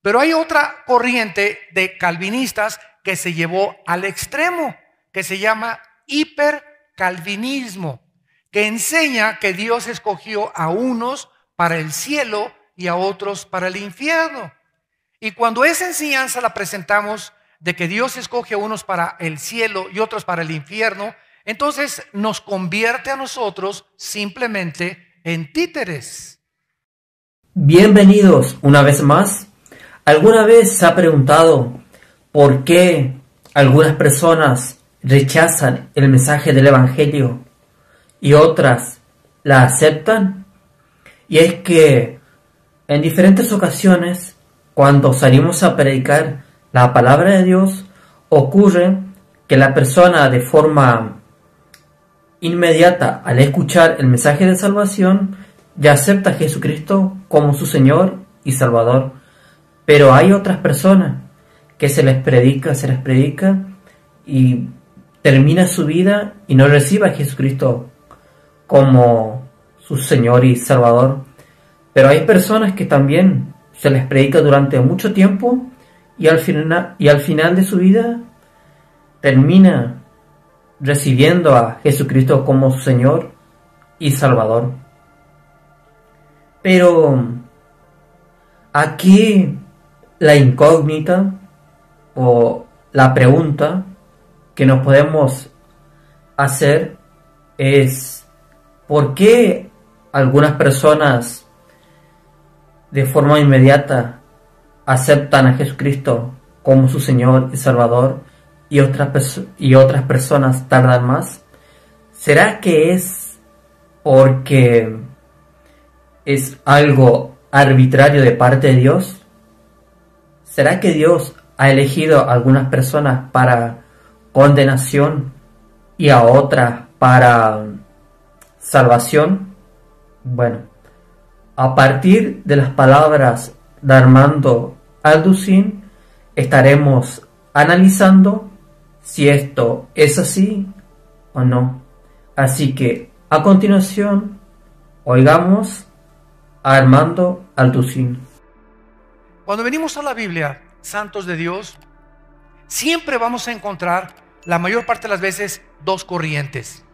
Pero hay otra corriente de calvinistas que se llevó al extremo, que se llama hipercalvinismo, que enseña que Dios escogió a unos para el cielo y a otros para el infierno. Y cuando esa enseñanza la presentamos de que Dios escoge a unos para el cielo y otros para el infierno, entonces nos convierte a nosotros simplemente en títeres. Bienvenidos una vez más. ¿Alguna vez se ha preguntado por qué algunas personas rechazan el mensaje del Evangelio y otras la aceptan? Y es que en diferentes ocasiones, cuando salimos a predicar la palabra de Dios, ocurre que la persona de forma inmediata, al escuchar el mensaje de salvación, ya acepta a Jesucristo como su Señor y Salvador. Pero hay otras personas que se les predica y termina su vida y no recibe a Jesucristo como su Señor y Salvador. Pero hay personas que también se les predica durante mucho tiempo y al final de su vida termina recibiendo a Jesucristo como su Señor y Salvador. Pero aquí la incógnita o la pregunta que nos podemos hacer es: ¿por qué algunas personas de forma inmediata aceptan a Jesucristo como su Señor y Salvador y otras personas tardan más? ¿Será que es porque es algo arbitrario de parte de Dios? ¿Será que Dios ha elegido a algunas personas para condenación y a otras para salvación? Bueno, a partir de las palabras de Armando Alducin, estaremos analizando si esto es así o no. Así que a continuación, oigamos a Armando Alducin. Cuando venimos a la Biblia, santos de Dios, siempre vamos a encontrar, la mayor parte de las veces, dos corrientes.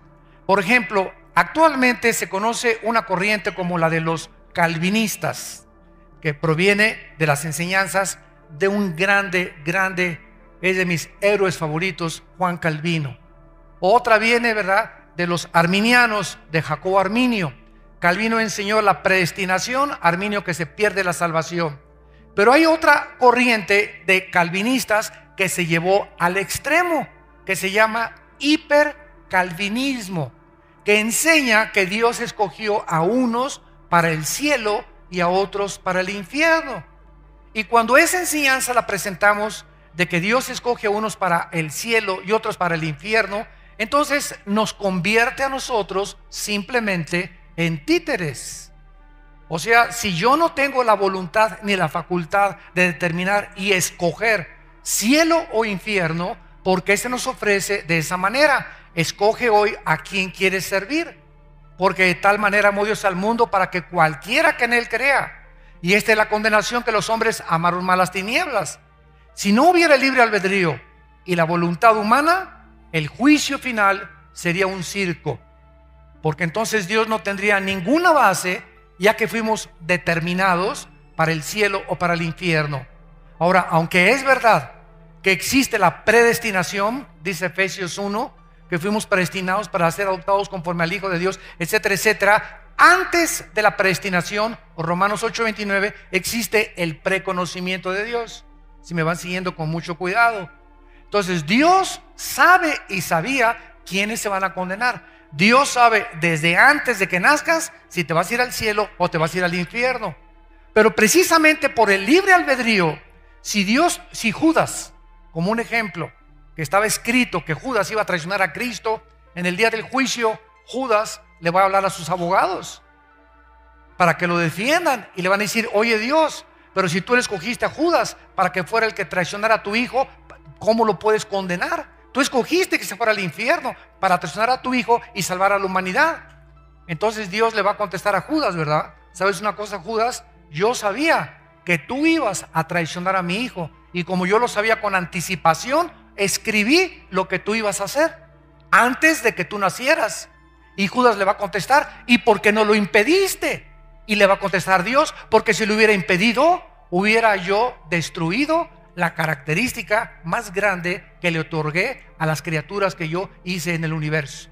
Por ejemplo, actualmente se conoce una corriente como la de los calvinistas, que proviene de las enseñanzas de un grande, es de mis héroes favoritos, Juan Calvino. Otra viene, ¿verdad?, de los arminianos, de Jacobo Arminio. Calvino enseñó la predestinación, Arminio que se pierde la salvación. Pero hay otra corriente de calvinistas que se llevó al extremo, que se llama hipercalvinismo, que enseña que Dios escogió a unos para el cielo y a otros para el infierno. Y cuando esa enseñanza la presentamos de que Dios escoge a unos para el cielo y otros para el infierno, entonces nos convierte a nosotros simplemente en títeres. O sea, si yo no tengo la voluntad ni la facultad de determinar y escoger cielo o infierno, ¿por qué se nos ofrece de esa manera? Escoge hoy a quién quieres servir, porque de tal manera amó Dios al mundo para que cualquiera que en él crea. Y esta es la condenación, que los hombres amaron más las tinieblas. Si no hubiera libre albedrío y la voluntad humana, el juicio final sería un circo, porque entonces Dios no tendría ninguna base, ya que fuimos determinados para el cielo o para el infierno. Ahora, aunque es verdad que existe la predestinación, dice Efesios 1, que fuimos predestinados para ser adoptados conforme al Hijo de Dios, etcétera, etcétera, antes de la predestinación, o Romanos 8:29, existe el preconocimiento de Dios. Si me van siguiendo con mucho cuidado. Entonces Dios sabe y sabía quiénes se van a condenar. Dios sabe desde antes de que nazcas si te vas a ir al cielo o te vas a ir al infierno. Pero precisamente por el libre albedrío, si Judas, como un ejemplo, que estaba escrito que Judas iba a traicionar a Cristo, en el día del juicio, Judas le va a hablar a sus abogados para que lo defiendan y le van a decir: oye Dios, pero si tú le escogiste a Judas para que fuera el que traicionara a tu hijo, ¿cómo lo puedes condenar? Tú escogiste que se fuera al infierno para traicionar a tu hijo y salvar a la humanidad. Entonces Dios le va a contestar a Judas, ¿verdad? ¿Sabes una cosa, Judas? Yo sabía que tú ibas a traicionar a mi hijo. Y como yo lo sabía con anticipación, escribí lo que tú ibas a hacer antes de que tú nacieras. Y Judas le va a contestar: ¿y por qué no lo impediste? Y le va a contestar Dios: porque si lo hubiera impedido, hubiera yo destruido la característica más grande que le otorgué a las criaturas que yo hice en el universo,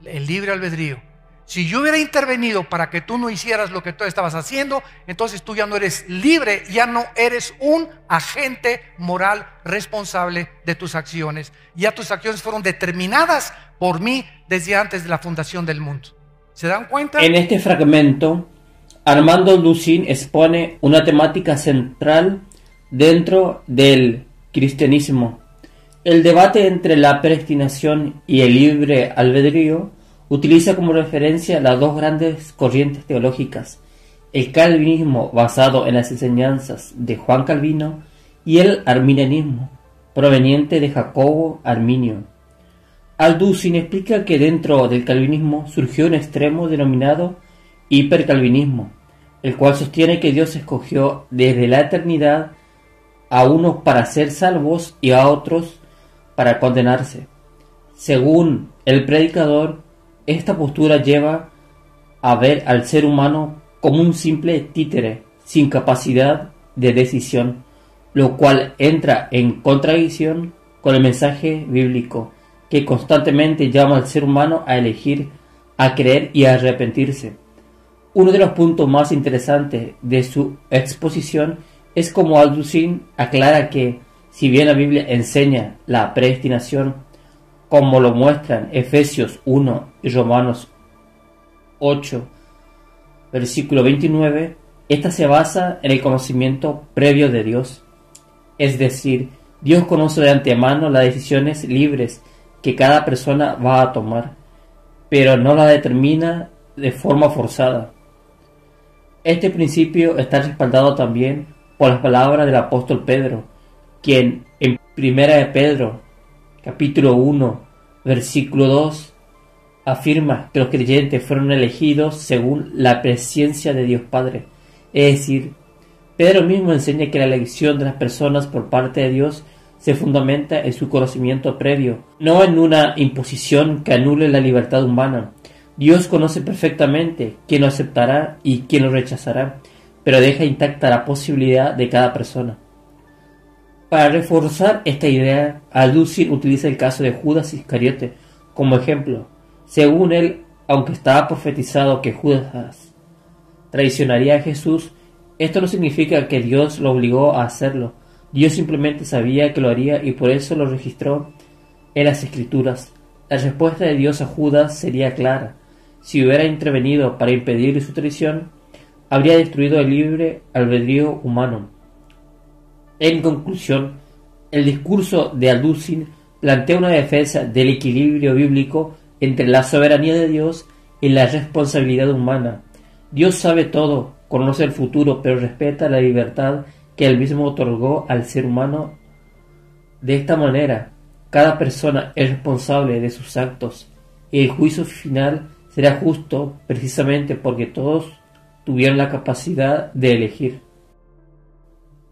el libre albedrío. Si yo hubiera intervenido para que tú no hicieras lo que tú estabas haciendo, entonces tú ya no eres libre, ya no eres un agente moral responsable de tus acciones. Ya tus acciones fueron determinadas por mí desde antes de la fundación del mundo. ¿Se dan cuenta? En este fragmento, Armando Lucín expone una temática central dentro del cristianismo. El debate entre la predestinación y el libre albedrío utiliza como referencia las dos grandes corrientes teológicas: el calvinismo, basado en las enseñanzas de Juan Calvino, y el arminianismo, proveniente de Jacobo Arminio. Alducin explica que dentro del calvinismo surgió un extremo denominado hipercalvinismo, el cual sostiene que Dios escogió desde la eternidad a unos para ser salvos y a otros para condenarse. Según el predicador, esta postura lleva a ver al ser humano como un simple títere sin capacidad de decisión, lo cual entra en contradicción con el mensaje bíblico, que constantemente llama al ser humano a elegir, a creer y a arrepentirse. Uno de los puntos más interesantes de su exposición es como Alducin aclara que, si bien la Biblia enseña la predestinación, como lo muestran Efesios 1 y Romanos 8, versículo 29, esta se basa en el conocimiento previo de Dios. Es decir, Dios conoce de antemano las decisiones libres que cada persona va a tomar, pero no la determina de forma forzada. Este principio está respaldado también por las palabras del apóstol Pedro, quien en 1 de Pedro, capítulo 1, versículo 2, afirma que los creyentes fueron elegidos según la presciencia de Dios Padre. Es decir, Pedro mismo enseña que la elección de las personas por parte de Dios se fundamenta en su conocimiento previo, no en una imposición que anule la libertad humana. Dios conoce perfectamente quién lo aceptará y quién lo rechazará, pero deja intacta la posibilidad de cada persona. Para reforzar esta idea, Alducin utiliza el caso de Judas Iscariote como ejemplo. Según él, aunque estaba profetizado que Judas traicionaría a Jesús, esto no significa que Dios lo obligó a hacerlo. Dios simplemente sabía que lo haría y por eso lo registró en las Escrituras. La respuesta de Dios a Judas sería clara. Si hubiera intervenido para impedir su traición, habría destruido el libre albedrío humano. En conclusión, el discurso de Alducin plantea una defensa del equilibrio bíblico entre la soberanía de Dios y la responsabilidad humana. Dios sabe todo, conoce el futuro, pero respeta la libertad que él mismo otorgó al ser humano. De esta manera, cada persona es responsable de sus actos y el juicio final será justo precisamente porque todos tuvieron la capacidad de elegir.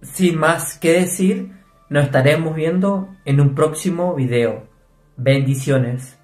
Sin más que decir, nos estaremos viendo en un próximo video. Bendiciones.